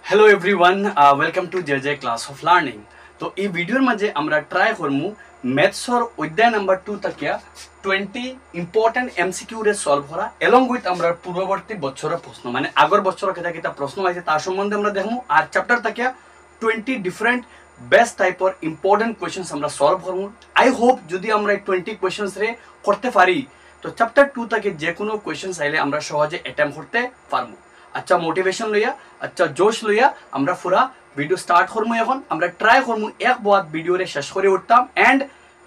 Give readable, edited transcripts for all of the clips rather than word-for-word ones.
Hello everyone welcome to J class of learning. तो ये वीडियोर माजे আমরা ট্রাই করমু ম্যাথসর অধ্যায় নাম্বার 2 তাকিয়া 20 ইম্পর্টেন্ট এমসিকিউ রে সলভ করা এলং উইথ আমরা পূর্ববর্তী বছরের প্রশ্ন মানে আগর বছর কেটা কেটা প্রশ্ন আছে তার সম্বন্ধে আমরা দেখমু আর চ্যাপ্টার তাকিয়া 20 ডিফারেন্ট বেস্ট টাইপর ইম্পর্টেন্ট কোশ্চেনস আমরা সলভ করমু। আই হোপ যদি আমরা 20 কোশ্চেনস রে করতে পারি তো চ্যাপ্টার 2 তাকে যে কোনো কোশ্চেনস আইলে আমরা সহজে অ্যাটেম্প করতে পারমু। अच्छा मोटिवेशन लइया अच्छा जोश लइया আমরা পুরা ভিডিও স্টার্ট করমু। এখন আমরা ট্রাই করমু এক বাদ ভিডিও রে শেষ করে উঠতাম এন্ড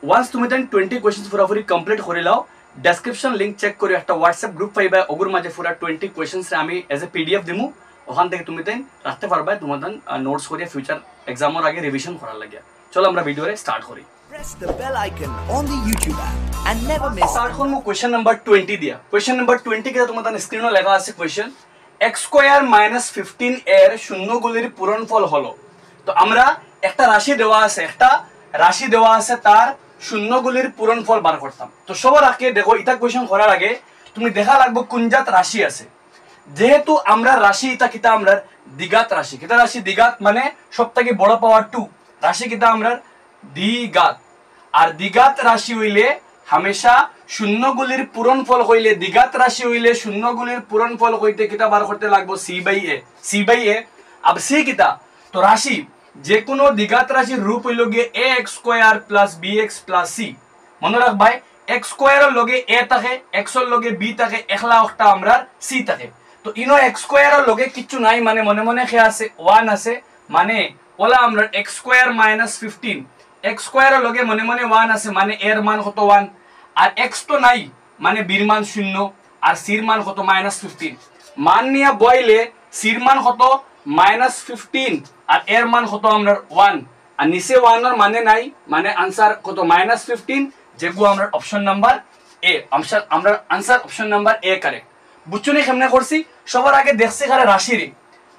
ওয়ান্স তুমি দেন 20 কোশ্চেনস পুরোপুরি কমপ্লিট করে লাও ডেসক্রিপশন লিংক চেক করে একটা হোয়াটসঅ্যাপ গ্রুপ পাইবা ওগুর মাঝে পুরা 20 কোশ্চেনস রে আমি এজ এ পিডিএফ দিমু ওখান থেকে তুমি দেন রাখতে পারবা তোমাদের নোটস করিয়া ফিউচার এক্সামের আগে রিভিশন করার লাগিয়া। চলো আমরা ভিডিও রে স্টার্ট করি। Press the bell icon on the YouTube app and never miss start করমু কোশ্চেন নাম্বার 20 দিয়া। কোশ্চেন নাম্বার 20 কে তোমাদের স্ক্রিনে লেখা আছে কোশ্চেন x স্কয়ার মাইনাস 15 এর শূন্যগুলির পূরণফল হলো। তো আমরা একটা রাশি দেওয়া আছে তার শূন্যগুলির পূরণফল বার করতাম। তো সবার আগে দেখো এটা কোশ্চেন করার আগে তুমি দেখা লাগবে কোন জাত রাশি আছে। যেহেতু আমরা রাশি এটা কিতা আমরা দ্বিঘাত রাশি কিতা রাশি দ্বিঘাত মানে সবথেকে বড় পাওয়ার 2 রাশি কিতা আমরা দ্বিঘাত আর দ্বিঘাত রাশি হইলে হামেশা শূন্যগুলির পূরণফল হইলে দ্বিঘাত রাশি হইলে শূন্যগুলির পূরণফল হইতে কিতা বার করতে লাগবে c/a अब c কিতা তো রাশি যে কোনো দ্বিঘাত রাশির রূপ হইল গিয়ে ax square plus bx plus c। মনে রাখ ভাই x স্কয়ারের লগে a থাকে x এর লগে b থাকে একলা একটা আমরা c থাকে। তো ইনো x স্কয়ারের লগে কিছু নাই মানে মনে মনে খেয়া আছে 1 আছে মানে ওলা আমরা x স্কয়ার মাইনাস 15 x স্কয়ারের লগে মনে মনে 1 আছে মানে এর মান কত 1 আর x তো নাই মানে b এর মান 0 আর c এর মান কত -15 মান নিয়া বইলে c এর মান কত -15 আর এর মান কত আমরা 1 আর নিচে 1 এর মানে নাই মানে आंसर কত -15 যেগু আমরা অপশন নাম্বার এ আমরা answer option number A correct. বুঝছনি কেমনে করছি সবার আগে দেখছি খারে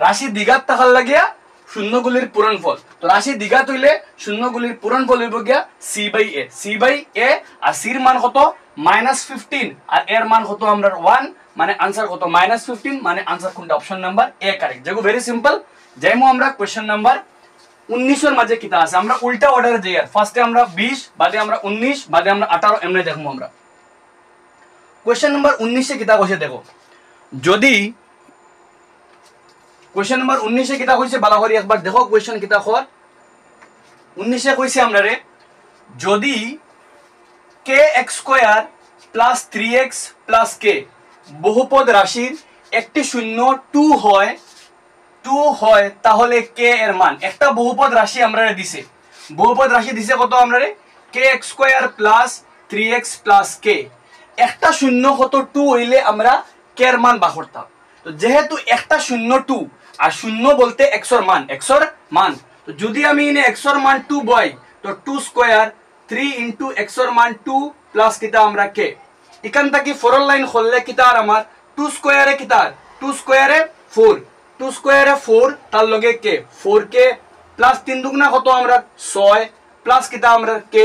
রাশি দ্বিঘাত থাকার লাগিয়া শূন্যগুলির পূরণফল। তো রাশি দ্বিঘাত হইলে শূন্যগুলির পূরণফল হইব গিয়া c/a আর c এর মান কত -15 আর এর মান কত আমরা 1 মানে आंसर কত -15 মানে आंसर কোনটা অপশন নাম্বার এ কারেক্ট। যেগু ভেরি সিম্পল। যাইমু আমরা কোশ্চেন নাম্বার 19 এর মাঝে কিতা আছে আমরা উল্টা অর্ডারে যাই আর ফার্স্টে আমরা 20 বাদে আমরা 19 বাদে আমরা 18 এমনে দেখমু আমরা। কোশ্চেন নাম্বার 19 এ কিতা কইছে দেখো যদি কোশ্চেন নাম্বার 19 এ কিতা কইছে ভালো করে একবার দেখো কোশ্চেন কিতা কর 19 এ কইছে আমরারে যদি kx square plus 3x plus k বহুপদ রাশির একটি শূন্য 2 হয় তাহলে k এর মান একটা বহুপদ রাশি আমরারে দিছে কত আমরারে kx square plus 3x plus k একটা শূন্য কত 2 হইলে আমরা k এর মান বার করতাম। তো যেহেতু একটা শূন্য 2 আর শূন্য বলতে x এর মান তো যদি আমি ইনে x এর মান 2 বই তো 2 স্কয়ার 3 ইনটু x এর মান 2 প্লাস কিতা আমরা k এখান থেকে 4 লাইন খুললে কিতা আর আমার 2 স্কয়ারে কিতা 2 স্কয়ারে 4 তার লগে k 4k প্লাস 3 দুগুণা কত আমরা 6 প্লাস কিতা আমরা k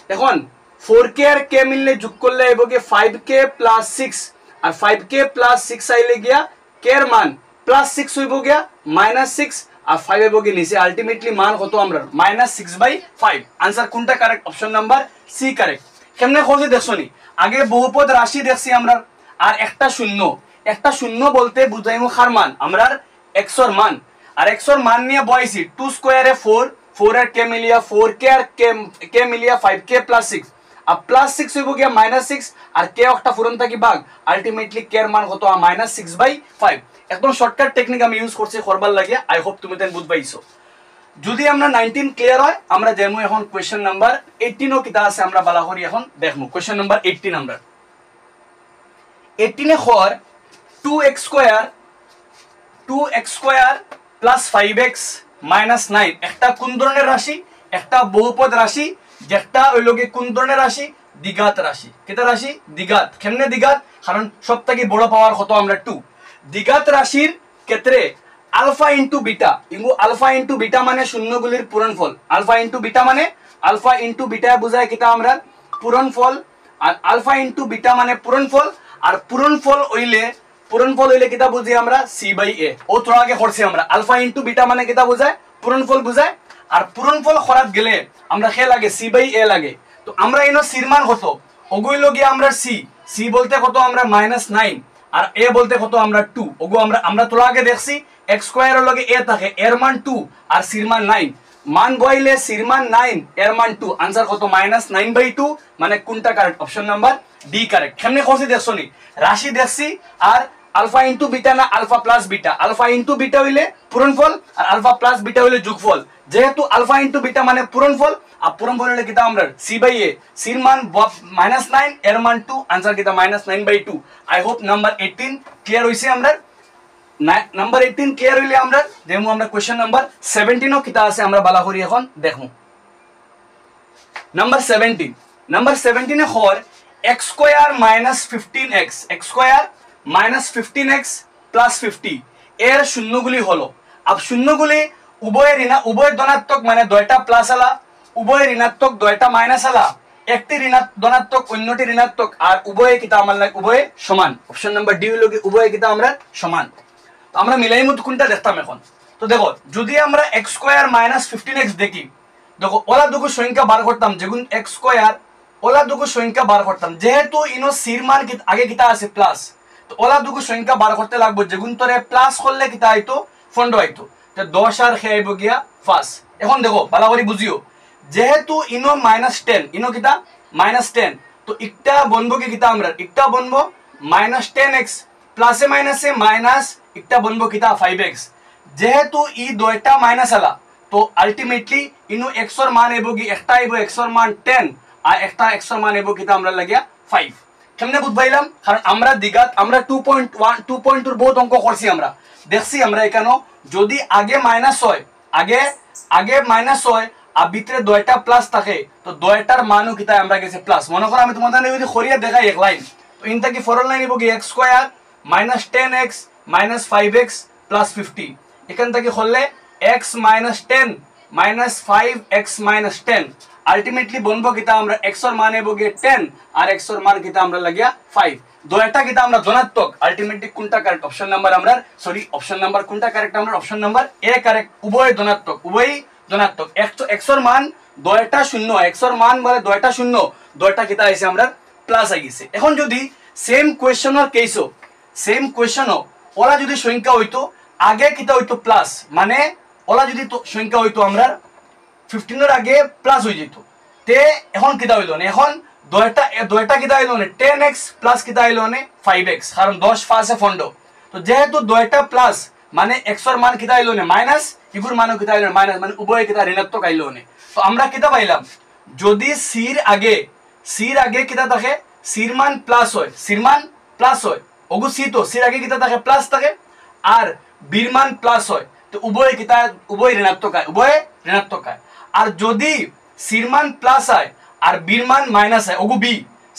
এখন 4k আর k মিললে যোগ করলে হইব কি 5k প্লাস 6 আর 5k প্লাস 6 আইলে গিয়া k এর মান প্লাস 6 হইব গিয়া -6 আর 5 হইব কি নিচে আলটিমেটলি মান কত আমরা -6/5 आंसर কোনটা correct option number C correct. কেমনে কইছে দেখছনি আগে বহুপদ রাশি দেখছি আমরা আর একটা শূন্য বলতে বুঝাইমু খার মান আমরা x এর মান আর x এর মান নিয়ে বইছি 2 স্কয়ারে 4 এর k মিলিয়া 4k আর k মিলিয়া 5k প্লাস 6 আর প্লাস 6 হইব গিয়া -6 আর k একটা ফুরন থাকি ভাগ আলটিমেটলি k এর মান কত -6/5। একদম শর্টকাট টেকনিক আমি ইউজ করছি করবার লাগে আই হোপ তুমি দেন বুঝবাইছো। যদি আমরা 19 ক্লিয়ার হয় আমরা যেমু এখন কোশ্চেন নাম্বার 18 ও কিতা আছে আমরা বালা করি এখন দেখমু। কোশ্চেন নাম্বার 18 আমরা 18 এ খর 2x square plus 5x minus 9 একটা কোন ধরনের রাশি একটা বহুপদ রাশি যেটা হইলগে কোন ধরনের রাশি দ্বিঘাত রাশি কিতা রাশি দ্বিঘাত। কেমনে দ্বিঘাত কারণ সবথেকে বড় পাওয়ার কত আমরা 2 দ্বিঘাত রাশির ক্ষেত্রে আলফা ইনটু বিটা মানে শূন্যগুলির পূরণফল আলফা ইনটু বিটা বোঝায় কিতা আমরা পূরণফল আর আলফা ইনটু বিটা মানে পূরণফল আর পূরণফল হইলে পূরণফল হইলে কিতা বুঝি আমরা c/a ও থোড়া আগে করছি আমরা আলফা ইনটু বিটা মানে কিতা বোঝায় পূরণফল বোঝায় আর পূরণফল করাত গেলে আমরা খে লাগে c/a লাগে তো আমরা ইনো c এর মান কত ওগুইল গিয়ে আমরা c বলতে কত আমরা -9 আর a বলতে কত আমরা 2 ওগো আমরা তোলা আগে দেখছি x স্কয়ার এর লগে a থাকে এর মান 2 আর c এর মান 9 মান বইলে c এর মান 9 এর মান 2 आंसर কত -9/2 মানে কোনটা correct option number D correct কেমনে করছি দেখছো নি রাশি দেখছি আর আলফা ইনটু বিটা না alpha plus beta alpha into beta হইলে পূরণফল আর আলফা প্লাস বিটা হইলে যোগফল যেহেতু আলফা ইনটু বিটা মানে পূরণফল আর পূরণফল হইলে কিটা আমরা c/a c এর মান -9 এর মান 2 आंसर কিটা -9/2 আই হোপ নাম্বার 18 ক্লিয়ার হইছে আমরা নাম্বার 18 ক্লিয়ার হইলে আমরা দেখমু আমরা কোশ্চেন নাম্বার 17 ও কিটা আছে আমরা বালা করি এখন দেখমু নাম্বার 17 এ হর x square -15x x square -15x plus 50 এর শূন্যগুলি হলো আব শূন্যগুলি উভয় ধনাত্মক মানে দুইটা প্লাস আলা উভয় ঋণাত্মক দুইটা মাইনাস আলা একটি ধনাত্মক অন্যটি ঋণাত্মক আর উভয় কিতা আমার লাগে উভয় সমান অপশন নাম্বার ডি হলো কি উভয় কিতা আমরা সমান তো আমরা মিলাইমু কোনটা দেখতাম এখন তো দেখো যদি আমরা x স্কয়ার -15x দেখি দেখো ওলা দুগু সংখ্যা বার করতাম যেগুন x স্কয়ার ওলা দুগু সংখ্যা বার করতাম যেহেতু ইনো c এর মান আগে কিতা আছে প্লাস তো ওলা দুগু সংখ্যা বার করতে লাগবে যেগুন তোরে প্লাস করলে কিতা আইতো ফন্ড আইতো তো 10 আর খেয়ে আইব গিয়া 5 এখন দেখো ভালো করে বুঝিও যেহেতু ইনো -10 ইনো কিতা -10 তো একটা বনবো কি কিতা আমরা একটা বনবো -10x প্লাসে মাইনাসে মাইনাস একটা বনবো কিতা 5x যেহেতু ই দুইটা মাইনাস আলা তো আলটিমেটলি ইনো x এর মান আইব কি একটা আইব x এর মান 10 আর একটা x এর মান আইব কিতা আমরা লাগিয়া 5 কেমনে বুঝবাইলাম কারণ আমরা দিগাত আমরা 2.2 বহুত অঙ্ক করছি আমরা দেখছি আমরা এখানে যদি আগে মাইনাস হয় আগে মাইনাস হয় আর ভিতরে দুইটা প্লাস থাকে তো দুইটার মানও কিতা আমরা গেছে প্লাস মনে করো আমি তোমাদের যদি খরিয়া দেখাই এক লাইন তো ইনটা কি ফরল লাইন নিব কি x স্কয়ার -10x -5x +50 এখান থেকে হলে x -10 -5x -10 আলটিমেটলি বনবো কিতা আমরা x এর মান নেব কি 10 আর x এর মান কিতা আমরা লাগিয়া 5 দুইটা কিতা আমরা ধনাত্মক আলটিমেটলি কোনটা কারেক্ট অপশন নাম্বার আমরা সরি অপশন নাম্বার কোনটা কারেক্ট আমরা অপশন নাম্বার এ কারেক্ট উভয় ধনাত্মক x এর মান দুইটা শূন্য x এর মান বলে দুইটা শূন্য দুইটা কিতা আইছে আমরা প্লাস আই গেছে এখন যদি সেম কোশ্চেনের কেসও সেম কোশ্চেনও ওলা যদি সংখ্যা হইতো আগে কিতা হইতো প্লাস মানে ওলা যদি সংখ্যা হইতো আমরা 15 এর আগে প্লাস হই যেত তে এখন কিতা হইলো না এখন দুইটা কিতা হইলো না 10x প্লাস কিতা হইলো না 5x কারণ 10 5 এ ফন্ড তো যেহেতু দুইটা প্লাস মানে x এর মান কিতা হইলো না মাইনাস ইগুর মানও কিতা হইলো মাইনাস মানে উভয় কিতা ঋণাত্মক আইলো না তো আমরা কিতা পাইলাম যদি c এর আগে কিতা থাকে c এর মান প্লাস হয় ওগু c তো c এর আগে কিতা থাকে প্লাস থাকে আর b এর মান প্লাস হয় তো উভয় ঋণাত্মক হয় আর যদি c এর মান প্লাস হয় আর b এর মান মাইনাস হয় ওগু b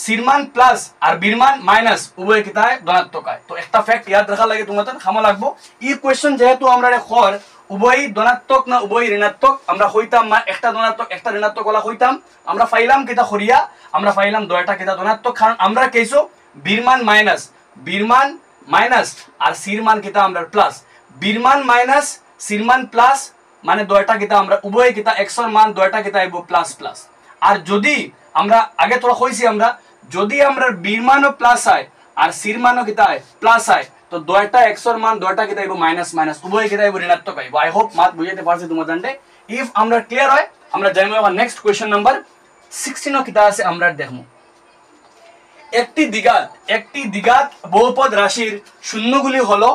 c এর মান প্লাস আর b এর মান মাইনাস উভয় কিতা হয় ধনাত্মক হয় তো একটা ফ্যাক্ট ইয়াদ রাখা লাগে তোমাদের খামা লাগবো এই কোশ্চেন যেহেতু আমরা খর উভয় ধনাত্মক না উভয় ঋণাত্মক আমরা হইতাম না একটা ধনাত্মক একটা ঋণাত্মক ওলা হইতাম আমরা পাইলাম কিতা খরিয়া আমরা পাইলাম দুইটা কিতা ধনাত্মক কারণ আমরা কেইছো b এর মান মাইনাস আর c এর মান কিতা আমরা প্লাস b এর মান মাইনাস c এর মান প্লাস মানে দুইটা কিতা আমরা উভয় কিতা x এর মান দুইটা কিতা আইবো প্লাস আর যদি আমরা আগে তোরা কইছি আমরা যদি আমরা b এর মানও প্লাস হয় আর c এর মানও কিতা হয় প্লাস হয় তো দুইটা x এর মান দুইটা কিতা আইবো মাইনাস উভয় কিতা আইবো ঋণাত্মক আইবো আই হোপ মাত বুঝাইতে পারছি তোমাদের ইফ আমরা ক্লিয়ার হয় আমরা জানবো আবার নেক্সট কোশ্চেন নাম্বার 16 ও কিতা আছে আমরা দেখমু একটি দ্বিঘাত বহুপদ রাশির শূন্যগুলি হলো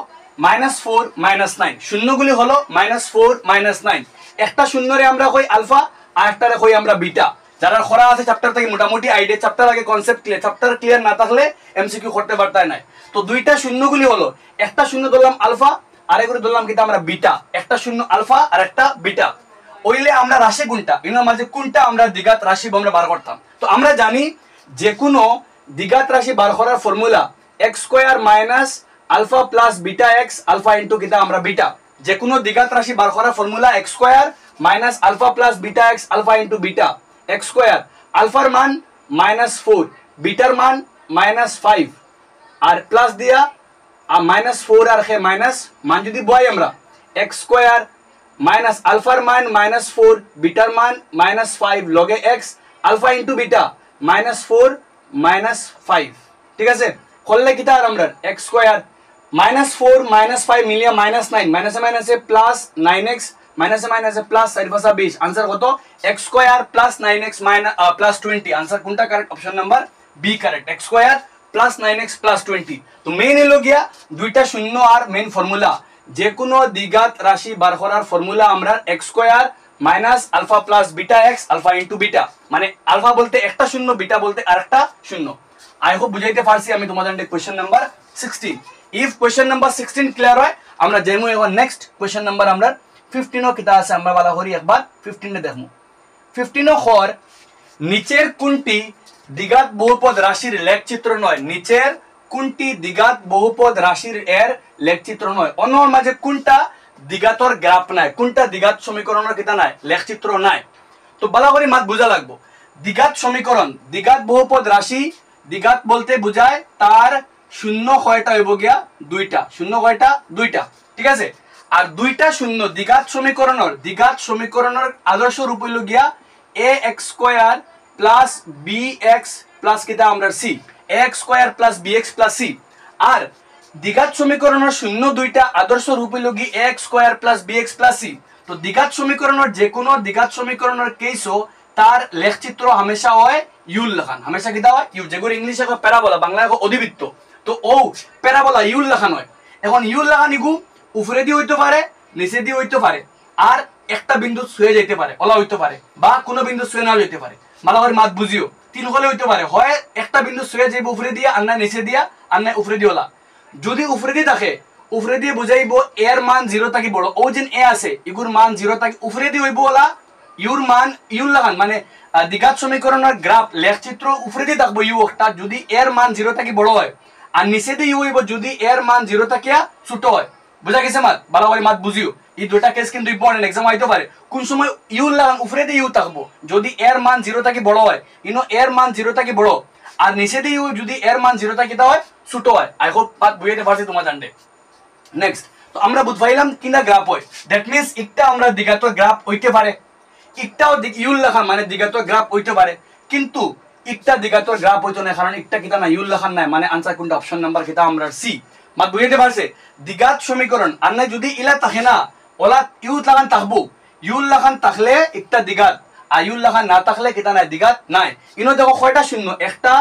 -4 -9 শূন্যগুলি হলো -4 -9 একটা শূন্যরে আমরা কই আলফা আর একটারে কই আমরা বিটা যারা খরা আছে চ্যাপ্টার থেকে মোটামুটি আইডিয়া চ্যাপ্টার আগে কনসেপ্ট ক্লিয়ার চ্যাপ্টার ক্লিয়ার না থাকলে এমসিকিউ করতে পারতাই না তো দুইটা শূন্যগুলি হলো একটা শূন্য ধরলাম আলফা আর একটা ধরলাম কিটা আমরা বিটা একটা শূন্য আলফা আর একটা বিটা ওইলে আমরা রাশি কোনটা ইনার মাঝে কোনটা আমরা দ্বিঘাত রাশি আমরা বার করতাম তো আমরা জানি যে কোনো দ্বিঘাত রাশি বার করার formula x square minus alpha plus beta x alpha into কিটা আমরা বিটা যে কোনো দ্বিঘাত রাশি বার করার formula x square minus alpha plus beta x alpha into beta x square আলফার মান -4 বিটার মান -5 আর প্লাস দিয়া আর -4 আর খে মাইনাস মান যদি বই আমরা x স্কয়ার মাইনাস আলফার মান -4 বিটার মান -5 লগে x আলফা ইনটু বিটা -4 -5 ঠিক আছে করলে কিটা আর আমরা x স্কয়ার -4 -5 মিলিয়া -9 মাইনাসে মাইনাসে প্লাস 9x মাইনাসে মাইনাসে প্লাস 4 आंसर কত x square plus 9x plus 20 answer কোনটা correct option number B correct x square plus 9x plus 20 তো মেইন হলো গিয়া দুইটা শূন্য আর মেইন ফর্মুলা যে কোনো দ্বিঘাত রাশি বার করার ফর্মুলা আমরা x square minus alpha plus beta x alpha into beta মানে আলফা বলতে একটা শূন্য বিটা বলতে আরেকটা শূন্য আই হোপ বুঝাইতে পারছি আমি তোমাদের question number 16 if question number 16 clear হয় আমরা যাইমু এখন নেক্সট কোশ্চেন নাম্বার আমরা 15 ও কিতা আছে আমরা বালা করি একবার 15 এ দেখমু 15 ও খর নিচের কোনটি দ্বিঘাত বহুপদ রাশির লেখচিত্র নয় নিচের কোনটি দ্বিঘাত বহুপদ রাশির এর লেখচিত্র নয় অন্যর মাঝে কোনটা দ্বিঘাতর গ্রাফ নাই কোনটা দ্বিঘাত সমীকরণের কিতা নাই লেখচিত্র নাই তো বালা করে মাত বুঝা লাগবো দ্বিঘাত সমীকরণ দ্বিঘাত বহুপদ রাশি দ্বিঘাত বলতে বোঝায় তার শূন্য কয়টা হইব গিয়া দুইটা শূন্য কয়টা দুইটা ঠিক আছে আর দুইটা শূন্য দ্বিঘাত সমীকরণের আদর্শ রূপ হইল গিয়া ax square plus bx plus কিটা আমরা c ax square plus bx plus c আর দ্বিঘাত সমীকরণের শূন্য দুইটা আদর্শ রূপ হইল গি ax square plus bx plus c তো দ্বিঘাত সমীকরণের যে কোনো দ্বিঘাত সমীকরণের কেসও তার লেখচিত্র হামেশা হয় ইউল লেখান হামেশা কিটা হয় ইউ যেগুলো ইংলিশে প্যারাবোলা বাংলায় অধিবৃত্ত তো ও প্যারাবোলা ইউল লেখান হয় এখন ইউল লেখান ইগু উপরে দিয়ে হইতে পারে নিচে দিয়ে হইতে পারে আর একটা বিন্দু ছুঁয়ে যেতে পারে ওলা হইতে পারে বা কোনো বিন্দু ছুঁয়ে নাও যেতে পারে ভালো করে মাত বুঝিও তিন হলে হইতে পারে হয় একটা বিন্দু ছুঁয়ে যাইব উপরে দিয়ে আর না নিচে দিয়া আর না উপরে দিয়ে ওলা যদি উপরে দিয়ে থাকে উপরে দিয়ে বুঝাইব এর মান 0 থাকি বড় ও যেন এ আছে ইগুর মান 0 থাকি উপরে দিয়ে হইব ওলা ইউর মান ইউর লাগান মানে দ্বিঘাত সমীকরণের গ্রাফ লেখচিত্র উপরে দিয়ে থাকবো ইউ একটা যদি এর মান 0 থাকি বড় হয় আর নিচে দিয়ে ইউ হইব যদি এর মান 0 থাকিয়া ছোট হয় বুঝা গেছে মাত ভালো করে মাত বুঝিও এই দুটা কেস কিন্তু ইম্পর্টেন্ট এক্সাম আইতে পারে কোন সময় ইউ লাগান উপরে দিয়ে ইউ থাকবো যদি এর মান 0 থাকি বড় হয় ইনো এর মান 0 থাকি বড় আর নিচে দিয়ে ইউ যদি এর মান 0 থাকি হয় ছোট হয় আই হোপ মাত বুঝাইতে পারছি তোমার জানতে নেক্সট তো আমরা বুঝাইলাম কিনা গ্রাফ হয় দ্যাট মিন্স একটা আমরা দ্বিঘাত গ্রাফ হইতে পারে একটাও ইউল লেখা মানে দ্বিঘাত গ্রাফ হইতে পারে কিন্তু একটা দ্বিঘাত গ্রাফ হইতো না কারণ একটা কিতা না ইউল লেখান নাই মানে আনসার কোনটা অপশন নাম্বার কিতা আমরা সি মাত বুঝাইতে পারছে দ্বিঘাত সমীকরণ আর না যদি ইলা থাকে না ওলা ইউ লাগান থাকবো ইউল লাগান থাকলে একটা দ্বিঘাত আর ইউল লাগান না থাকলে কিতা নাই দ্বিঘাত নাই ইনো দেখো কয়টা শূন্য একটা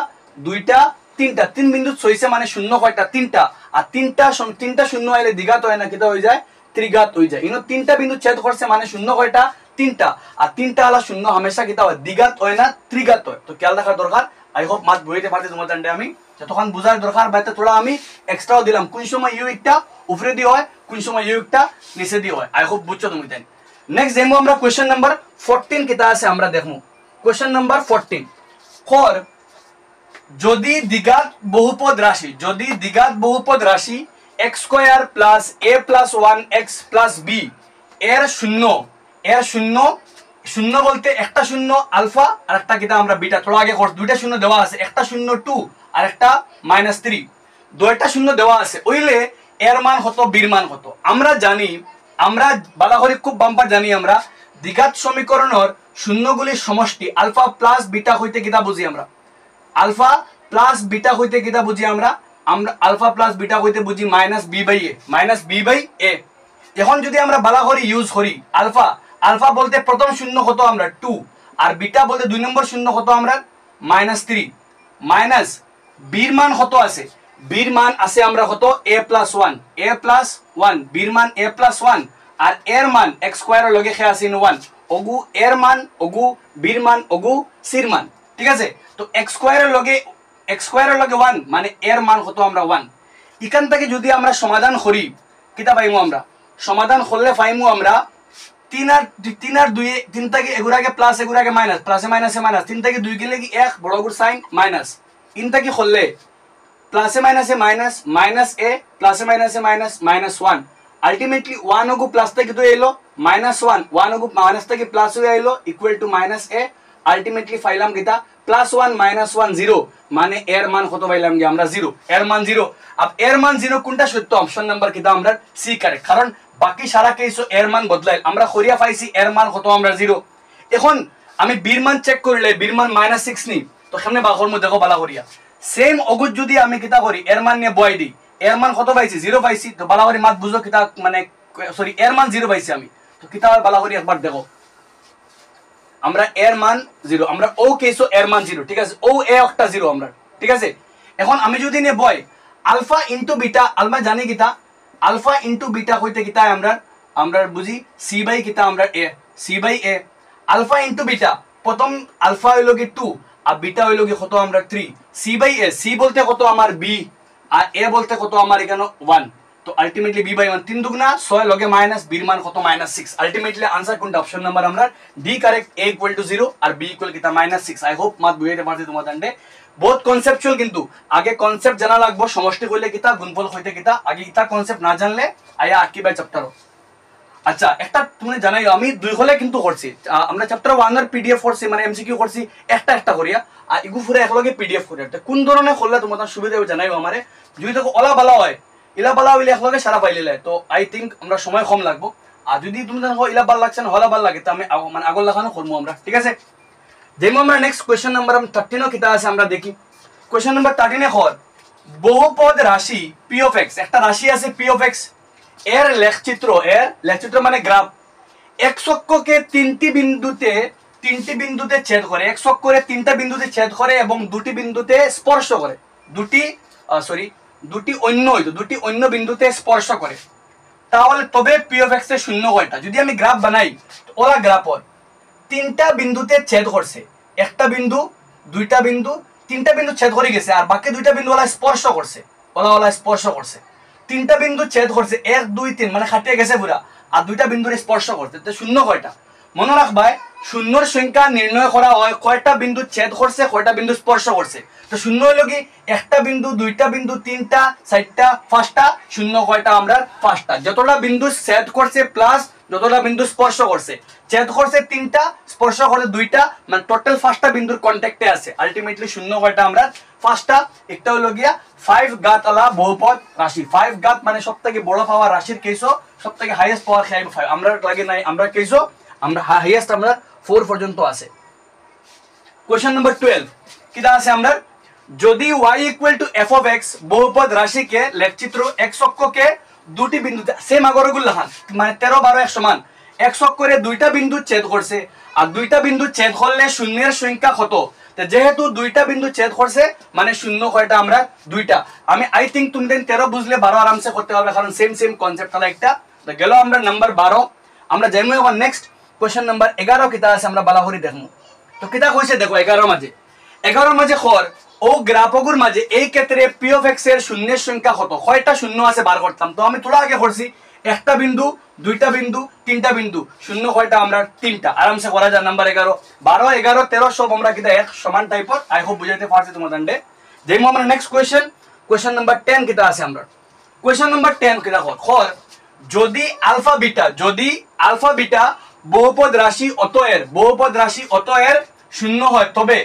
দুইটা তিনটা তিন বিন্দু ছইছে মানে শূন্য কয়টা তিনটা আর তিনটা শূন্য আইলে দ্বিঘাত হয় না কিতা হয়ে যায় ত্রিঘাত হয়ে যায় ইনো তিনটা বিন্দু ছেদ করছে মানে শূন্য কয়টা তিনটা আর তিনটা আলা শূন্য হামেশা কিতা হয় দ্বিঘাত হয় না ত্রিঘাত হয় তো খেয়াল রাখার দরকার আই হোপ মাত বুঝাইতে পারছি তোমার জানতে আমি যতক্ষণ বুঝার দরকার বাইতে থোড়া আমি এক্সট্রাও দিলাম কোন সময় ইউ একটা উপরে দিয়ে হয় কোন সময় ইউ একটা নিচে দিয়ে হয় আই হোপ বুঝছো তুমি তাই নেক্সট দেখবো আমরা কোশ্চেন নাম্বার 14 কিতা আছে আমরা দেখবো কোশ্চেন নাম্বার 14 ফর যদি দ্বিঘাত বহুপদ রাশি x square plus a plus 1x plus b এর শূন্য বলতে একটা শূন্য আলফা আর একটা কিতা আমরা বিটা থোড়া আগে দুইটা শূন্য দেওয়া আছে একটা শূন্য 2 আর একটা -3 দুইটা শূন্য দেওয়া আছে ওইলে এর মান কত বির মান কত আমরা জানি আমরা বালা করে খুব বাম্পার জানি আমরা দ্বিঘাত সমীকরণের শূন্যগুলির সমষ্টি আলফা প্লাস বিটা হইতে কিতা বুঝি আমরা আলফা প্লাস বিটা হইতে কিতা বুঝি আমরা আলফা প্লাস বিটা হইতে বুঝি -b/a এখন যদি আমরা বালা করে ইউজ করি আলফা বলতে প্রথম শূন্য কত আমরা 2 আর বিটা বলতে দুই নম্বর শূন্য কত আমরা -3 মাইনাস বির মান কত আছে বির মান আছে আমরা কত a+1 বির মান a+1 আর এর মান x স্কয়ারের লগে খে আছে 1 ওগু এর মান ওগু বির মান ওগু সির মান ঠিক আছে তো x স্কয়ারের লগে 1 মানে এর মান কত আমরা 1 এখান থেকে যদি আমরা সমাধান করি কিটা পাইমু আমরা সমাধান করলে পাইমু আমরা 3 আর 2 3 থেকে এগুরাকে প্লাস এগুরাকে মাইনাস প্লাসে মাইনাসে মাইনাস 3 থেকে 2 গেলে কি 1 বড় গুর সাইন মাইনাস ইনটা কি করলে প্লাসে মাইনাসে মাইনাস -a প্লাসে মাইনাসে -1 আলটিমেটলি 1 ওগু প্লাস থেকে তো এলো -1 1 ওগু মাইনাস থেকে প্লাস হয়ে আইলো ইকুয়াল টু -a আলটিমেটলি পাইলাম কিতা +1 -1 0 মানে এর মান কত পাইলাম কি আমরা 0 এর মান 0 अब এর মান 0 কোনটা সত্য অপশন নাম্বার কিতা আমরা সি কারেক্ট কারণ বাকি সারা কেসও এর মান বদলাই আমরা খরিয়া পাইছি এর মান কত আমরা 0 এখন আমি বীর মান চেক করলে বীর মান -6 নি তো সামনে বাকর মধ্যে দেখো বালা করিয়া সেম অগুত যদি আমি কিতা করি এর মান নিয়ে বয় দিই এর মান কত পাইছি 0 পাইছি তো বালা করি মাত বুঝো কিতা মানে সরি এর মান 0 পাইছি আমি তো কিতা বালা করি একবার দেখো আমরা এর মান 0 আমরা ও কেসও এর মান 0 ঠিক আছে ও এ একটা 0 আমরা ঠিক আছে এখন আমি যদি নে বয় আলফা ইনটু বিটা আলফা জানি কিতা আলফা ইনটু বিটা হইতে কিতা আমরা বুঝি সি বাই কিতা আমরা A C by A alpha into beta প্রথম আলফা হইলো কি 2 আর বিটা হইলো কি কত আমরা 3 সি বাই এ সি বলতে কত আমার বি আর এ বলতে কত আমার এখানে 1 তো আলটিমেটলি বি বাই 1 3 দুগুনা 6 লগে মাইনাস বির মান কত -6 আলটিমেটলি आंसर কোনটা অপশন নাম্বার আমরা ডি কারেক্ট a = 0 আর b = কিতা -6 আই হোপ মাত বুঝাইতে পারছি তোমাদের আন্ডে বহুত কনসেপচুয়াল কিন্তু আগে কনসেপ্ট জানা লাগবো সমষ্টি কইলে কিতা গুণফল হইতে কিতা আগে ইতা কনসেপ্ট না জানলে আয়া আকি বাই চ্যাপ্টার আচ্ছা একটা তুমি জানাই আমি দুই হলে কিন্তু করছি আমরা চ্যাপ্টার 1 এর পিডিএফ করছি মানে এমসিকিউ করছি একটা করিয়া আর ইগু ফুরে একলগে পিডিএফ করিয়া কোন ধরনের করলে তোমাদের সুবিধা হবে জানাইও আমারে যদি তো ওলা বালা হয় ইলা বালা হইলে একলগে সারা পাইলে তো আই থিংক আমরা সময় কম লাগবো আর যদি তুমি দেখো ইলা বাল লাগছে না হলা বাল লাগে তো আমি মানে আগল লাগানো করবো আমরা ঠিক আছে যেমন আমরা নেক্সট কোশ্চেন নাম্বার 13 কিতা আছে আমরা দেখি কোশ্চেন নাম্বার 13 এ হল বহুপদ রাশি p of x একটা রাশি আছে p of x এর লেখচিত্র মানে গ্রাফ x অক্ষকে তিনটি বিন্দুতে ছেদ করে x অক্ষরে তিনটা বিন্দুতে ছেদ করে এবং দুটি বিন্দুতে স্পর্শ করে দুটি অন্য বিন্দুতে স্পর্শ করে তাহলে তবে p of x এর শূন্য কয়টা যদি আমি গ্রাফ বানাই ওলা গ্রাফর তিনটা বিন্দুতে ছেদ করছে একটা বিন্দু দুইটা বিন্দু তিনটা বিন্দু ছেদ করে গেছে আর বাকি দুইটা বিন্দু ওলা স্পর্শ করছে তিনটা বিন্দু ছেদ করছে 1 2 3 মানে খাটিয়ে গেছে পুরা আর দুইটা বিন্দুর স্পর্শ করতে তো শূন্য কয়টা মনে রাখবাই শূন্যর সংখ্যা নির্ণয় করা হয় কয়টা বিন্দু ছেদ করছে কয়টা বিন্দু স্পর্শ করছে তো শূন্য হলো কি একটা বিন্দু দুইটা বিন্দু তিনটা চারটা পাঁচটা শূন্য কয়টা আমরা পাঁচটা যতটা বিন্দু ছেদ করছে প্লাস যতটা বিন্দু স্পর্শ করছে ছেদ করছে তিনটা স্পর্শ করছে দুইটা মানে টোটাল পাঁচটা বিন্দুর কন্টাক্টে আছে আলটিমেটলি শূন্য কয়টা আমরা পাঁচটা একটা হলো গিয়া 5 ঘাত আলা বহুপদ রাশি 5 ঘাত মানে সবথেকে বড় পাওয়ার রাশির কেসও সবথেকে হাইয়েস্ট পাওয়ার 5 আমরা লাগে নাই আমরা কেসও আমরা হাইয়েস্ট আমরা 4 পর্যন্ত আছে কোশ্চেন নাম্বার 12 কিটা আছে আমরা যদি y = f of x বহুপদ রাশিকে লেখচিত্র x অক্ষকে দুটি বিন্দুতে সেম আগরগুলো লাগান মানে 13 12 1 সমান x অক্ষরে দুইটা বিন্দু ছেদ করছে আর দুইটা বিন্দু ছেদ করলে শূন্যের সংখ্যা কত তো যেহেতু দুইটা বিন্দু ছেদ করছে মানে শূন্য কয়টা আমরা দুইটা আমি আই থিংক তুমি 13 বুঝলে 12 আরামসে করতে পারবে কারণ সেম কনসেপ্ট হলো একটা তো গেল আমরা নাম্বার 12 আমরা যাইমু এখন নেক্সট কোশ্চেন নাম্বার 11 কিটা আছে আমরা বালাহরি দেখমু তো কিটা কইছে দেখো 11 মাঝে খর ও গ্রাফগুর মাঝে এই ক্ষেত্রে p of x এর শূন্যের সংখ্যা কত কয়টা শূন্য আছে বার করতাম তো আমি তোলা আগে করছি একটা বিন্দু দুইটা বিন্দু তিনটা বিন্দু শূন্য কয়টা আমরা তিনটা আরামসে করা যায় নাম্বার 11 12 11 13 সব আমরা কিটা এক সমান টাইপের আই হোপ বুঝাইতে পারছি তোমাদের যেমন আমরা নেক্সট কোশ্চেন নাম্বার 10 কিটা আছে আমরা কোশ্চেন নাম্বার 10 কিটা খর যদি আলফা বিটা বহুপদ রাশি অতএর শূন্য হয় তবে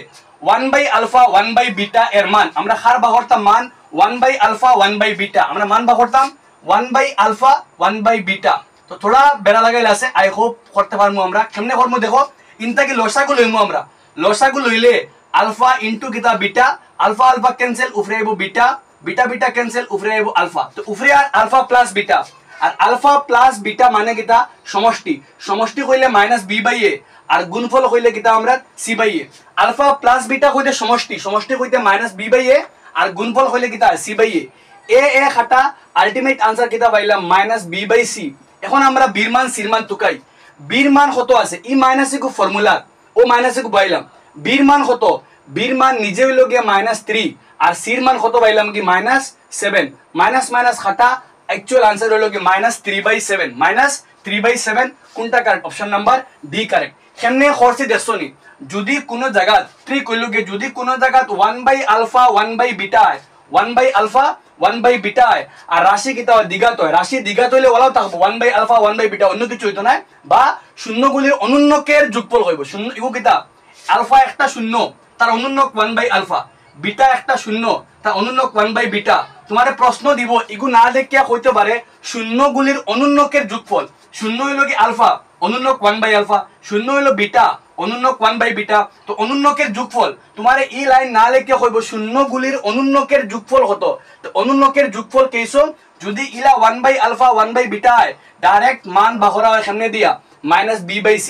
1/আলফা 1/বিটা এর মান আমরা হার বাহরতাম মান 1/আলফা 1/বিটা আমরা মান বাহরতাম 1/আলফা 1/বিটা তো থোড়া বেড়া লাগাইল আছে আই হোপ করতে পারমু আমরা কেমনে করমু দেখো ইনতাকি লসাগু লইমু আমরা লসাগু লইলে আলফা ইনটু কিতা বিটা আলফা ক্যান্সেল উফরে আইবো বিটা ক্যান্সেল উফরে আইবো আলফা তো উফরে আলফা প্লাস বিটা আর আলফা প্লাস বিটা মানে কিতা সমষ্টি কইলে -b/a আর গুণফল কইলে কিতা আমরা c/a আলফা প্লাস বিটা কইতে সমষ্টি কইতে -b/a আর গুণফল কইলে কিতা c/a এ খাটা আলটিমেট आंसर কিতা পাইলাম -b/c এখন আমরা বীর মান সির মান তুকাই বীর মান কত আছে ই মাইনাস কো ফর্মুলা ও মাইনাস কো পাইলাম বীর মান কত বীর মান নিজে হইলো গিয়া -3 আর সির মান কত পাইলাম কি -7 মাইনাস খাটা एक्चुअल आंसर হলো কি -3/7 কোনটা correct option number D correct কেমনে করছি দেখছনি যদি কোন জায়গা ট্রিক হইলো কি যদি কোন জায়গা 1/আলফা 1/বিটা 1/আলফা 1/বিটা আর রাশি কিতা দ্বিঘাত হয় রাশি দ্বিঘাত হইলে ওলাও থাকবো 1/আলফা 1/বিটা অন্য কিছু হইতো না বা শূন্যগুলির অনুন্নকের যোগফল হইব শূন্য ইগো কিতা আলফা একটা শূন্য তার অনুন্নক 1/α, বিটা একটা শূন্য তার অনুন্নক 1/β। তোমার প্রশ্ন দিব ইগু না দেখিয়া হইতে পারে শূন্যগুলির অনুন্নকের যোগফল। শূন্য হইল কি আলফা, অনুন্নক 1/α, শূন্য হইল বিটা, অনুন্নক 1/β। তো অনুন্নকের যোগফল তোমার এই লাইন না লেখে হইব শূন্যগুলির অনুন্নকের যোগফল কত। তো অনুন্নকের যোগফল কেইছো যদি ইলা 1/α 1/β হয় ডাইরেক্ট মান বাহরা হয় সামনে দিয়া -b/c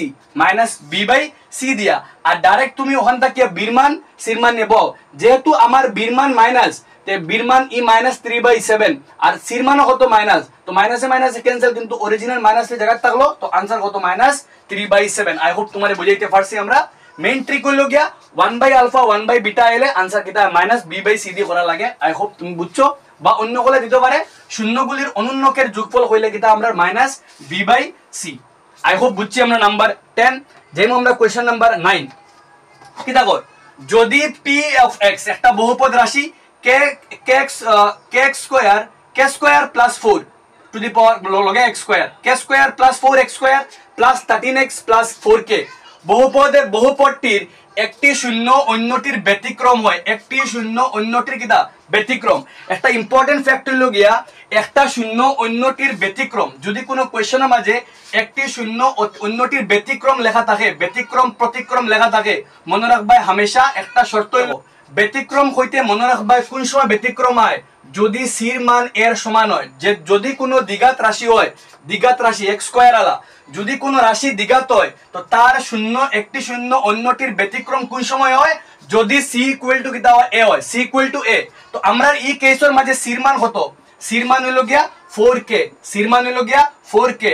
-b/c দিয়া, আর ডাইরেক্ট তুমি ওখান থেকে বির মান সির মান নেব। যেহেতু আমার বির মান মাইনাস তে বির মান ই -3/7 আর সির মানও কত মাইনাস, তো মাইনাসে মাইনাসে ক্যান্সেল, কিন্তু অরিজিনাল মাইনাসের জায়গা থাকলো তো আনসার কত -3/7। আই হোপ তোমারে বুঝাইতে পারছি আমরা। মেইন ট্রিক হইল গিয়া 1/α 1/β এলে আনসার কিটা -b/c দিয়ে করা লাগে। আই হোপ তুমি বুঝছো, বা অন্য কোলে দিতে পারে শূন্যগুলির অনুন্নকের যোগফল হইলে কিটা আমরা -b/c। আই হোপ বুঝছি আমরা। নাম্বার 10 যেমন আমরা কোয়েশ্চন নাম্বার 9 কি দেখো, যদি p অফ x একটা বহুপদ রাশি k square plus 4 to the power লগে x square k square plus 4x square plus 13x plus 4k বহুপদটির একটি শূন্য অন্যটির ব্যতিক্রম হয়, একটি শূন্য অন্যটির কিটা ব্যতিক্রম। একটা ইম্পর্টেন্ট ফ্যাক্ট হইল গিয়া একটা শূন্য অন্যটির ব্যতিক্রম। যদি কোনো কোয়েশ্চনের মাঝে একটি শূন্য অন্যটির ব্যতিক্রম লেখা থাকে, ব্যতিক্রম প্রতিক্রম লেখা থাকে, মনে রাখবাই হামেশা একটা শর্ত হইল ব্যতিক্রম হইতে মনে রাখবাই কোন সময় ব্যতিক্রম হয় যদি সির মান এর সমান হয়। যে যদি কোনো দ্বিঘাত রাশি হয়, দ্বিঘাত রাশি x স্কয়ার আলা যদি কোনো রাশি দ্বিঘাত হয় তো তার শূন্য একটি শূন্য অন্যটির ব্যতিক্রম কোন সময় হয় যদি c ইকুয়াল টু কিটা হয় a হয়, c ইকুয়াল টু a। তো আমরা এই কেসের মাঝে সির মান কত, সির মান হইল গিয়া 4k, সির মান হইল গিয়া 4k,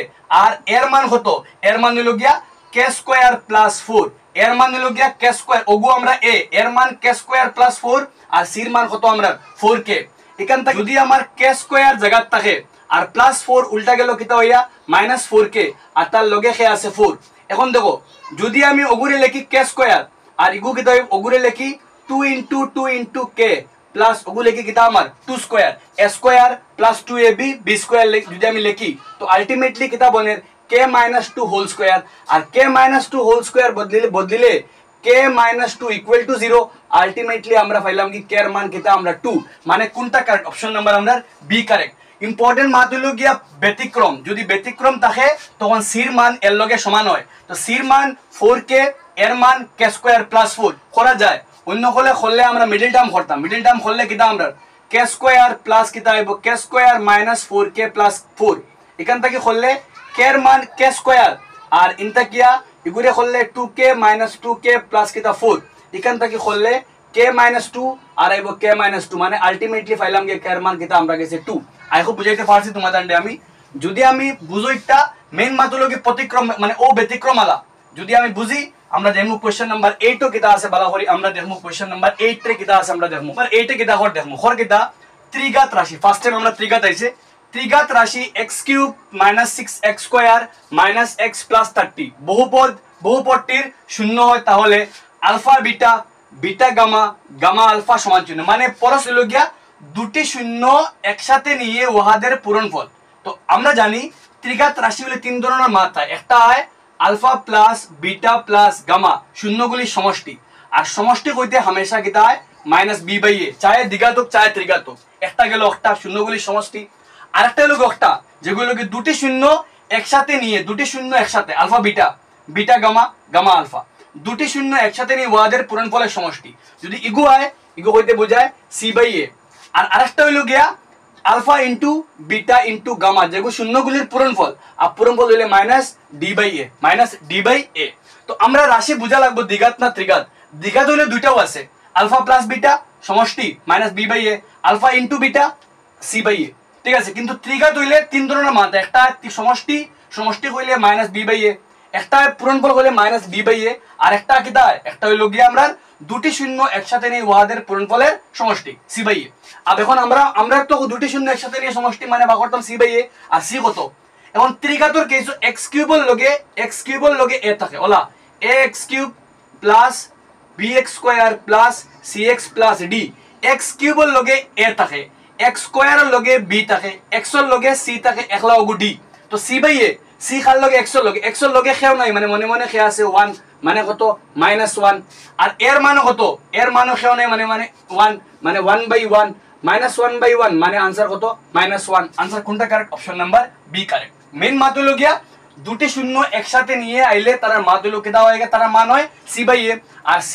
আর এর মান কত, এর মান হইল গিয়া k স্কয়ার প্লাস 4, এর মান হইল গিয়া k স্কয়ার ওগু আমরা a এর মান k স্কয়ার প্লাস 4 আর সির মান কত আমরা 4k। এখান থেকে যদি আমার k স্কয়ার জায়গা থাকে আর প্লাস 4 উল্টা গেল কিটা হইয়া -4k আর তার লগে কে আছে 4। এখন দেখো যদি আমি ওগুরে লিখি k স্কয়ার আর ইগু কিটা ওগুরে লিখি 2 * 2 * k প্লাস ওগু লিখি কিটা আমার 2 square a square plus 2ab b square যদি আমি লিখি তো আলটিমেটলি কিটা বনে k - 2 হোল স্কয়ার, আর k - 2 হোল স্কয়ার বদলিলে k - 2 ইকুয়াল টু 0। আলটিমেটলি আমরা পাইলাম কি k এর মান কিটা আমরা 2, মানে কোনটা কারেক্ট, অপশন নাম্বার আমরা বি কারেক্ট। ইম্পর্টেন্ট মাত হইল গিয়া ব্যতিক্রম, যদি ব্যতিক্রম থাকে তখন সির মান এর লগে সমান হয়। তো সির মান 4k এর মান k স্কয়ার প্লাস 4 করা যায়। অন্য করলে আমরা মিডল টার্ম করতাম, মিডল টার্ম করলে কিটা আমরা k স্কয়ার প্লাস কিটা হইব k স্কয়ার -4k প্লাস 4। এখান থেকে করলে k এর মান k স্কয়ার আর ইনটা কিয়া ইগুরে করলে 2k - 2k প্লাস কিটা 4। এখান থেকে করলে k - 2 আর আইব k - 2, মানে আলটিমেটলি পাইলাম কি k এর মান কিটা আমরা গেছে 2। আই হোপ বুঝাইতে পারছি তোমাদের। আমি যদি আমি বুঝো একটা মেইন মাতলকে প্রতিক্রম মানে ও ব্যতিক্রম আলা যদি আমি বুঝি আমরা দেখমু কোশ্চেন নাম্বার 8 ও কিটা আছে বালা করি আমরা দেখমু কোশ্চেন নাম্বার 8 রে কিটা আছে আমরা দেখমু। আর 8 এ কিটা হর দেখমু, হর কিটা ত্রিঘাত রাশি। ফার্স্ট টাইম আমরা ত্রিঘাত আইছে, ত্রিঘাত রাশি x³ - 6x² - x + 30 বহুপদটির শূন্য হয় তাহলে alpha beta beta gamma gamma alpha সমান শূন্য, মানে পরস হইল গিয়া দুটি শূন্য একসাথে নিয়ে ওহাদের পূরণফল। তো আমরা জানি ত্রিঘাত রাশি হলে তিন ধরনের মাত্রা হয়, একটা হয় alpha plus beta plus gamma শূন্যগুলির সমষ্টি, আর সমষ্টি কইতে হামেশা কিটা হয় -b/a, চাहे দ্বিঘাত হোক চাहे ত্রিঘাত হোক। একটা গেল একটা শূন্যগুলির সমষ্টি, আরেকটা হলো একটা যেগুলো কি দুটি শূন্য একসাথে নিয়ে, দুটি শূন্য একসাথে alpha beta beta gamma gamma alpha দুটি শূন্য একসাথে নিয়ে ওয়াদের পূরণফলের সমষ্টি। যদি ইগু হয় ইগু কইতে বোঝায় c/a। আর আরেকটা হইল গিয়া alpha into beta into gamma যেগুলো শূন্যগুলির পূরণফল, আর পূরণফল হইলে -d/a। তো আমরা রাশি বুঝা লাগবো দ্বিঘাত না ত্রিঘাত। দ্বিঘাত হইলে দুইটাও আছে, আলফা প্লাস বিটা সমষ্টি -b/a, alpha into beta c/a, ঠিক আছে। কিন্তু ত্রিঘাত হইলে তিন ধরনের মাত্রা, একটা সমষ্টি হইলে -b/a, একটা পূরণফল হইলে -b/a, আর একটা কিটা একটা হইল গিয়া আমরা দুটি শূন্য একসাথে নিয়ে ওয়াদের পূরণফলের সমষ্টি c/a। আর এখন আমরা তো দুটি শূন্য একসাথে নিয়ে সমষ্টি মানে ভাগ করতাম c/a, আর c কত। এখন ত্রিঘাতর কেস x³ লগে a থাকে, OLA ax³ plus bx² plus cx plus d। x³ লগে a থাকে, x² লগে b থাকে, x লগে c থাকে, একলা ওগু d। তো c/a c খার লগে x লগে খেও নাই, মানে মনে মনে খে আছে 1 মানে কত -1 আর এর মান কত এর মান কেউ নাই মানে 1 মানে 1/1 -1/1 মানে आंसर কত -1 आंसर কোনটা correct option number B correct main মান হলো গিয়া দুটি শূন্য একসাথে নিয়ে আইলে তার মান হলো কি দাও হয়গে তার মান হয় c/a আর c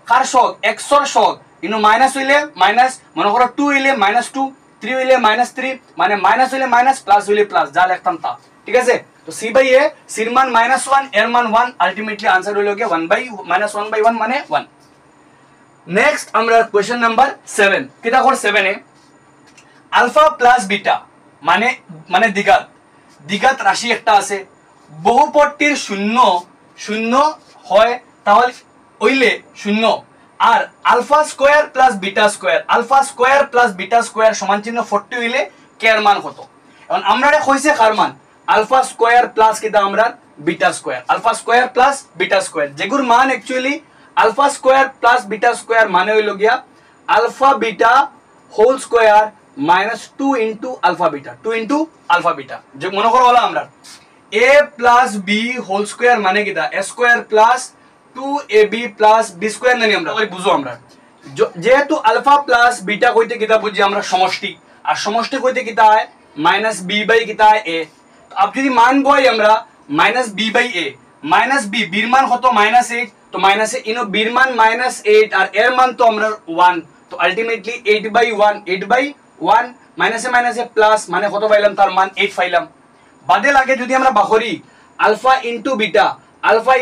কার সহগ x এর সহগ ইনো মাইনাস হইলে মাইনাস মনে করো 2 হইলে -2 3 হইলে -3 মানে মাইনাস হইলে মাইনাস প্লাস হইলে প্লাস যা লিখতাম তা ঠিক আছে তো c/a সির মান -1 এর মান 1 আলটিমেটলি आंसर হলো কি 1/1 মানে 1 নেক্সট আমরা কোশ্চেন নাম্বার 7 কিটা কর 7 এ আলফা প্লাস বিটা মানে মানে দ্বিঘাত রাশি একটা আছে বহুপদটির শূন্য শূন্য হয় তাহলে হইলে শূন্য আর alpha square plus beta square সমান চিহ্ন 40 হইলে কে এর মান কত এখন আমরা কইছে কার মান আলফা স্কয়ার প্লাস কিটা আমরা বিটা স্কয়ার যেগুর মান actually alpha square plus beta square মানে হইল গিয়া alpha beta whole square -2 into alpha beta যে মনে করো হলো আমরা a plus b whole square মানে কিটা a square plus 2ab plus b square নানি আমরা ওই বুঝো আমরা যেহেতু আলফা প্লাস বিটা কইতে কিটা বুঝি আমরা সমষ্টি আর সমষ্টি কইতে কিটা হয় -b বাই কিটা হয় a अब যদি মান বই আমরা -b/a -b বির মান কত -8 তো মাইনাস ইনো বির মান -8 আর এর মান তো আমরা 1 তো আলটিমেটলি 8/1 মাইনাসে প্লাস মানে কত পাইলাম তার মান 8 পাইলাম বাদে লাগে যদি আমরা বাখরি আলফা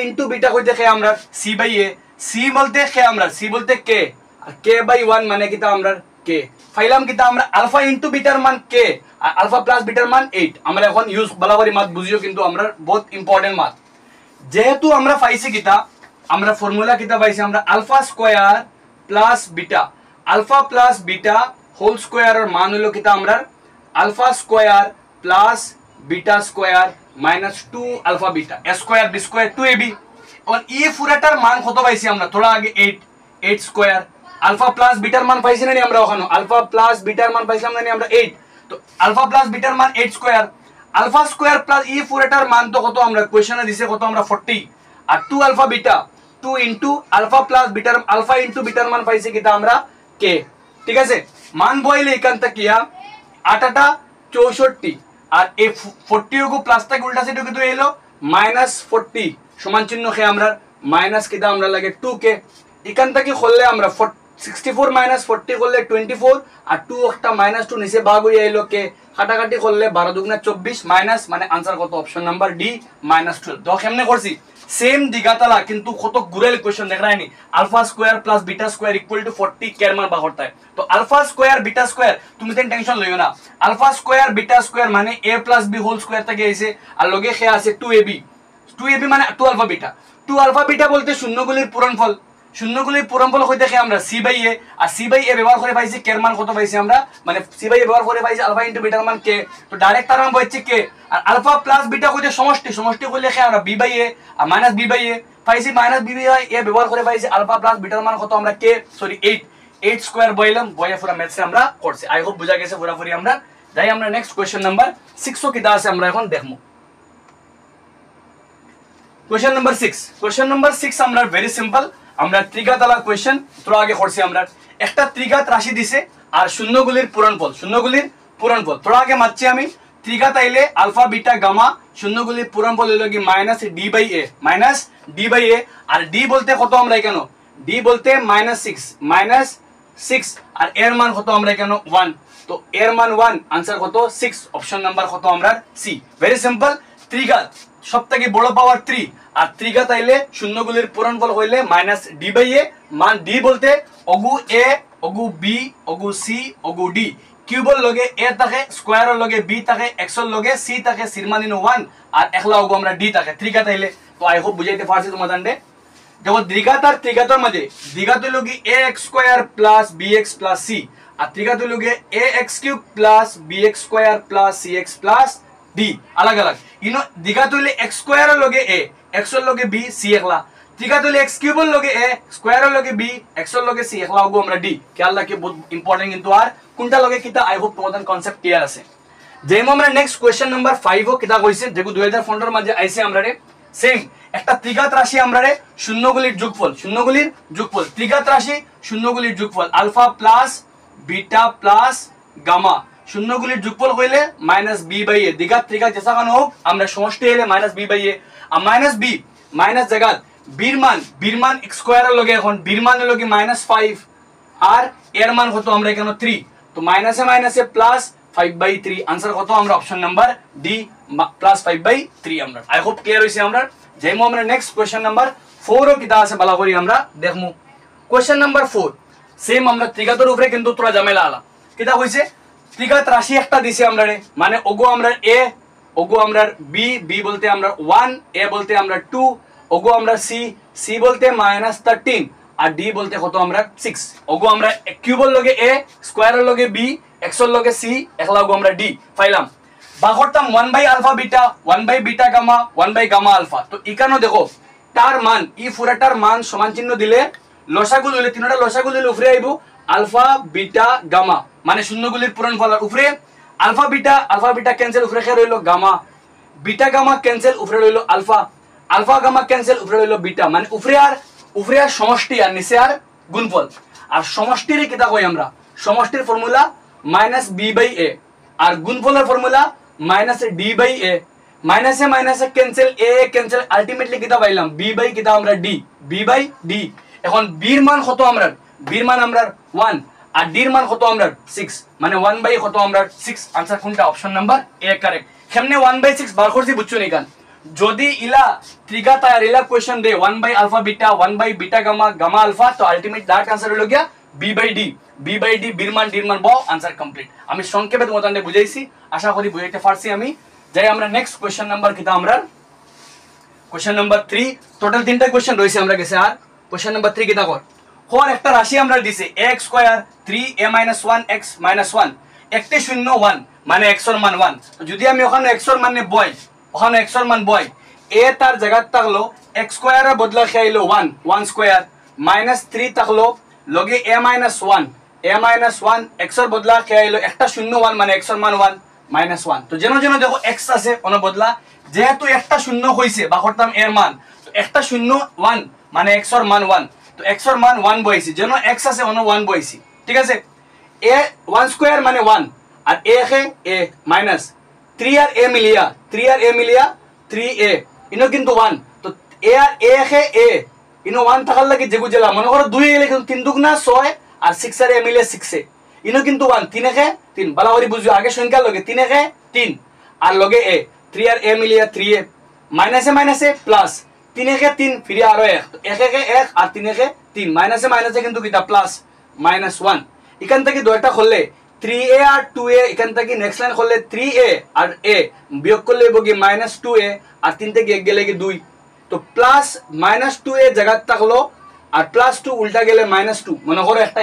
ইনটু বিটা কই দেখে আমরা c/a c বলতে কে আমরা c বলতে k আর k/1 মানে কিটা আমরা k ফাইলাম কিটা আমরা আলফা ইনটু বিটার মান k আর আলফা প্লাস বিটার মান 8 আমরা এখন ইউজ বলাবরি মাত বুঝিও কিন্তু আমরা বহুত ইম্পর্টেন্ট মাত যেহেতু আমরা পাইছি কিটা আমরা ফর্মুলা কিটা পাইছি আমরা alpha square plus beta whole square এর মান হলো কিটা আমরা alpha square plus beta square -2 alpha beta a square b square 2ab और ये পুরাটার মান কত পাইছি আমরা থোড়া আগে 8 স্কয়ার আলফা প্লাস বিটার মান পাইছি না আমরা ওখানে আলফা প্লাস বিটার মান পাইছিলাম না আমরা 8 তো আলফা প্লাস বিটার মান 8 স্কয়ার আলফা স্কয়ার প্লাস এই পুরাটার মান তো কত আমরা কোশ্চেনে দিছে কত আমরা 40 আর 2 alpha beta 2 into alpha plus বিটার আলফা ইনটু বিটার মান পাইছি কিটা আমরা k ঠিক আছে মান বইলে এখান থেকে কিয়া 8 64 আর এই 40 को প্লাস থেকে উল্টা সাইডে কিন্তু এলো -40 সমান চিহ্ন কে আমরা মাইনাস কিটা আমরা লাগে 2k এখান থেকে করলে আমরা 64 -40 করলে 24 আর 2 একটা -2 নিচে ভাগ হয়ে এলো কে কাটাকাটি করলে 12 দুগুণা 24 মাইনাস মানে आंसर কত অপশন নাম্বার ডি -12 তো কেমনে করছি সেম দিগাতালা কিন্তু কত গুরেল কোশ্চেন দেখ রাইনি alpha square plus beta square equal to 40 কের মান বাহরতা है তো আলফা স্কয়ার বিটা স্কয়ার তুমি তেন টেনশন লইও না আলফা স্কয়ার বিটা স্কয়ার মানে a plus b whole square থেকে আইছে আর লগে কে আছে 2ab মানে 2 আলফা বিটা বলতে শূন্যগুলির পূরণফল কই দেখে আমরা c/a আর c/a ব্যবহার করে পাইছি কের মান কত পাইছি আমরা মানে c/a ব্যবহার করে পাইছি আলফা ইনটু বিটার মান k তো ডাইরেক্ট তার মান হচ্ছে k আর আলফা প্লাস বিটা কইতে সমষ্টি কইলে কে আমরা b/a আর -b/a পাইছি -b/a ব্যবহার করে পাইছি আলফা প্লাস বিটার মান কত আমরা k সরি 8 স্কয়ার বইলাম বইয়া পুরো ম্যাথসে আমরা করছি আই হোপ বুঝা গেছে পুরোপুরি আমরা যাই আমরা নেক্সট কোশ্চেন নাম্বার 6 কিটা আছে আমরা এখন দেখমু কোশ্চেন নাম্বার 6 আমরা ভেরি সিম্পল আমরা ত্রিঘাতালা কোশ্চেন তো আগে করছি আমরা একটা ত্রিঘাত রাশি দিছে আর শূন্যগুলির পূরণফল তো আগে মানছি আমি ত্রিঘাত আইলে আলফা বিটা গামা শূন্যগুলির পূরণফল হলো কি -d/a আর d বলতে কত আমরা কেন d বলতে -6 আর এর মান কত আমরা কেন 1 তো এর মান 1 आंसर কত 6 অপশন নাম্বার কত আমরা সি ভেরি সিম্পল ত্রিঘাত সবথেকে বড় পাওয়ার 3 আর ত্রিঘাত আইলে শূন্যগুলির পূরণফল হইলে -d/a মান d বলতে অগু a অগু b অগু c অগু d কিউবল লগে a থাকে স্কয়ারর লগে b থাকে x এর লগে c থাকে সির মান 1 আর একলা অগু আমরা d থাকে ত্রিঘাত আইলে তো আই হোপ বুঝাইতে পারছি তোমাদের দেখো দ্বিঘাত আর ত্রিঘাতের মাঝে দ্বিঘাত হলো কি ax square plus bx plus c আর ত্রিঘাত হলো কি ax cube plus bx square plus cx plus d अलग अलग इनो द्विघात হইলে x স্কয়ার এর লগে a x এর লগে b c একলা ত্রিঘাত হইলে x কিউব এর লগে a স্কয়ার এর লগে b x এর লগে c একলা হবো আমরা d খেয়াল রাখি বহুত ইম্পর্টেন্ট কিন্তু আর কোনটা লগে কিটা আই হোপ তোমাদের কনসেপ্ট ক্লিয়ার আছে যেমন আমরা নেক্সট কোশ্চেন নাম্বার 5 ও কিটা কইছে যেগু 2015 এর মাঝে আইছে আমরা রে সেম একটা ত্রিঘাত রাশি আমরা রে শূন্যগুলির যোগফল ত্রিঘাত রাশি শূন্যগুলির যোগফল alpha plus beta plus gamma শূন্যগুলির যোগফল হইলে মাইনাস বি বাই এ দ্বিঘাত ত্রিঘাত যেসা কানো হোক আমরা সমষ্টি হইলে মাইনাস বি বাই এ আর মাইনাস বি মাইনাস জায়গাত বির মান স্কোয়ারের লগে এখন বির মানের লগে -5 আর এর মান কত আমরা এখানে 3 তো মাইনাসে প্লাস 5/3 आंसर কত আমরা অপশন নাম্বার ডি প্লাস 5/3 আমরা আই হোপ ক্লিয়ার হইছে আমরা যাইমু আমরা নেক্সট কোশ্চেন নাম্বার 4 ও কিতা আছে বালা করি আমরা দেখমু কোশ্চেন নাম্বার 4 সেম আমরা ত্রিঘাতের উপরে কিন্তু তোরা ঝামেলা আলা কিতা কইছে ত্রিঘাত রাশি একটা দিছে আমরা রে মানে ওগো আমরা এ ওগো আমরা বি বি বলতে আমরা 1 এ বলতে আমরা 2 ওগো আমরা সি সি বলতে -13 আর ডি বলতে কত আমরা 6 ওগো আমরা কিউবের লগে এ স্কয়ারের লগে বি x এর লগে সি একলা ওগো আমরা ডি পাইলাম বাগরতাম 1/আলফা বিটা 1/বিটা গামা 1/গামা আলফা তো ইকানো দেখো তার মান ই পুরাটার মান সমান চিহ্ন দিলে লসাগু দিলে তিনটা লসাগু দিলে উপরে আইবো আলফা বিটা গামা মানে শূন্যগুলির পূরণফল উপরে আলফা বিটা ক্যান্সেল উপরে কে রইলো গামা বিটা গামা ক্যান্সেল উপরে রইলো আলফা গামা ক্যান্সেল উপরে রইলো বিটা মানে উপরে আর সমষ্টি আর নিচে আর গুণফল আর সমষ্টির কিতা কই আমরা সমষ্টির ফর্মুলা -b/a আর গুণফলের ফর্মুলা -d/a মাইনাসে ক্যান্সেল a ক্যান্সেল আলটিমেটলি কিতা পাইলাম b/ কিতা আমরা d এখন b এর মান কত আমরা b এর মান আমরা 1 আর d এর মান কত আমরা 6 মানে 1/ কত আমরা 6 आंसर কোনটা অপশন নাম্বার a কারেক্ট কেমনে 1/6 বার করছি বুঝছো নি কান যদি ইলা ত্রিঘাত আর ইলা কোশ্চেন দে 1/আলফা বিটা 1/বিটা গামা গামা আলফা তো আলটিমেট ডাইরেক্ট आंसर হলো গিয়া b/d বির মান d এর মান বাও आंसर কমপ্লিট আমি সংক্ষেপে তোমাদের বুঝাইছি আশা করি বুঝাইতে পারছি আমি যাই আমরা নেক্সট কোশ্চেন নাম্বার কিতা আমরা কোশ্চেন নাম্বার 3 টোটাল তিনটা কোশ্চেন রইছে আমরা গেছে আর কোশ্চেন নাম্বার 3 কিতা কর কোন একটা রাশি আমরা দিছে x স্কয়ার 3a - 1x - 1 একটি 0 1 মানে x এর মান 1 তো যদি আমি ওখানে x এর মানে বয় ওখানে x এর মান বয় a তার জায়গা থাকলো x স্কয়ারের বদলা খাইলো 1 স্কয়ার -3 থাকলো লগে a - 1 x এর বদলা খাইলো একটা 0 1 মানে x এর মান 1 -1 তো যেন দেখো x আছে কোন বদলা যেহেতু একটা 0 হইছে বা করতাম এর মান তো একটা 0 1 মানে x এর মান 1 তো x এর মান 1 বইছি যেন x আছে অন্য 1 বইছি ঠিক আছে a 1 স্কয়ার মানে 1 আর a কে a মাইনাস 3 আর a মিলিয়া 3a ইনো কিন্তু 1 তো a আর a কে a ইনো 1 থাকার লাগি যেগু জেলা মনে করো 2 এলে কিন্তু 3 দুগুণা 6 আর 6 আর a মিলিয়ে 6 ইনো কিন্তু 1 3 কে 3 বালাওয়ারি বুঝো আগে সংখ্যা লগে 3 কে 3 আর লগে a 3 আর a মিলিয়া 3a মাইনাসে প্লাস 3 কে 3 ফিরে আরো 1 তো 1 কে 1 আর 3 কে 3 মাইনাসে কিন্তু কিটা প্লাস -1 এখান থেকে দুইটা করলে 3a আর 2a এখান থেকে নেক্সট লাইন করলে 3a আর a বিয়োগ করলে বগি -2a আর 3 থেকে 1 গেলে কি 2 তো প্লাস -2a জায়গা থাকলো আর +2 উল্টা গেলে -2 মনে করো একটা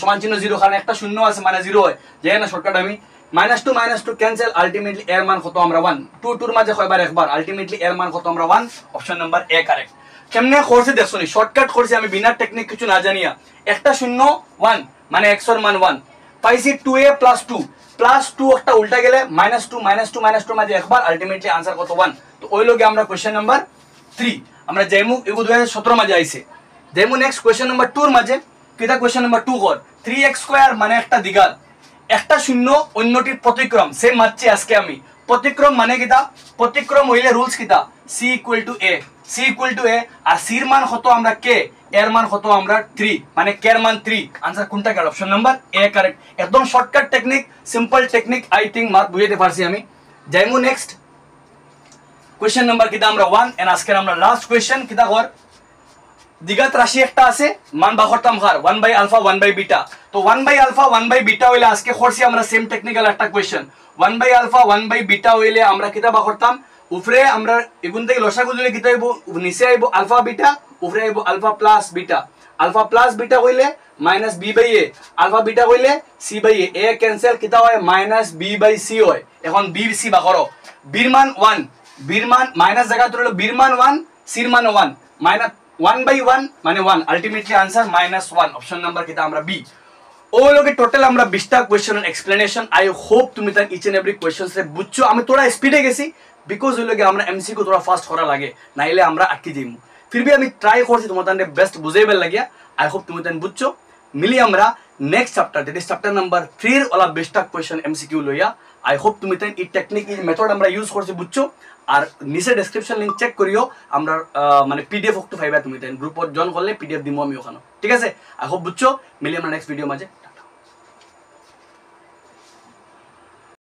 সমান চিহ্ন 0 কারণ একটা শূন্য আছে মানে 0 হয় যাই না শর্টকাট আমি -2 ক্যান্সেল আলটিমেটলি এর মান কত আমরা 1 2 2 এর মাঝে কয়বার একবার আলটিমেটলি এর মান কত আমরা 1 অপশন নাম্বার এ কারেক্ট কেমনে করছে দেখছো নি শর্টকাট করছি আমি বিনা টেকনিক কিছু না জানিয়া একটা 0 1 মানে x এর মান 1 পাইছি 2a +2 একটা উল্টা গেলে -2 মাঝে একবার আলটিমেটলি आंसर কত 1 তো ওই লগে আমরা কোশ্চেন নাম্বার 3 আমরা যাইমু এগু 2017 মাঝে আইছে যাইমু নেক্সট কোশ্চেন নাম্বার 2 এর মাঝে কিটা কোশ্চেন নাম্বার 2 কর 3x স্কয়ার মানে একটা দ্বিঘাত একটা শূন্য অন্যটির প্রতিক্রম সেম মারছি আজকে আমি প্রতিক্রম মানে কিটা প্রতিক্রম হইলে রুলস কিটা c = a আর c এর মান কত আমরা k এর মান কত আমরা 3 মানে k এর মান 3 आंसर কোনটা কার অপশন নাম্বার এ কারেক্ট একদম shortcut technique simple technique I think mark বুঝাইতে পারছি আমি যাইমু নেক্সট কোশ্চেন নাম্বার কিটা আমরা 1 এন্ড আজকে আমরা লাস্ট কোশ্চেন কিটা কর দ্বিঘাত রাশি একটা আছে মান বাহরতাম হার 1/আলফা 1/বিটা তো 1/আলফা 1/বিটা হইলে আজকে করছি আমরা সেম টেকনিক্যাল একটা কোশ্চেন 1/আলফা 1/বিটা হইলে আমরা কিটা বাহরতাম উপরে আমরা এগুন থেকে লসাগু দিলে কিটা হইবো নিচে আইবো আলফা বিটা উপরে আইবো আলফা প্লাস বিটা হইলে -b/a আলফা বিটা হইলে c/a a ক্যান্সেল কিটা হয় -b/c হয় এখন b c বা করো বির মান 1 বির মান মাইনাস জায়গা ধরলো বির মান 1 c এর মান 1 1/1 মানে 1 আলটিমেটলি आंसर -1 অপশন নাম্বার কিটা আমরা বি ও লগে টোটাল আমরা 20টা question and explanation I hope তুমি তার ইচ এন্ড এভরি কোশ্চেন সে বুঝছো আমি তোরা স্পিডে গেছি বিকজ হইল গিয়ে আমরা এমসিকিউ থোড়া ফাস্ট করা লাগে নাইলে আমরা আটকে যাইম ফির বি আমি ট্রাই করছি তোমাদের বেস্ট বুঝাইবার লাগিয়া আই হোপ তুমি তাই বুঝছো মিলি আমরা next chapter that is chapter number 3 ওলা 20টা কোয়েশ্চন এমসিকিউ লইয়া আই হোপ তুমি তাই এই টেকনিক এই মেথড আমরা ইউজ করছি বুঝছো আর নিচে ডেসক্রিপশন লিংক চেক করিও আমরা মানে পিডিএফ হকটু পাইবা তুমি তাই গ্রুপত জয়েন করলে পিডিএফ দিমু আমি ওখানে ঠিক আছে আই হোপ বুঝছো মিলি আমরা নেক্সট ভিডিও মাঝে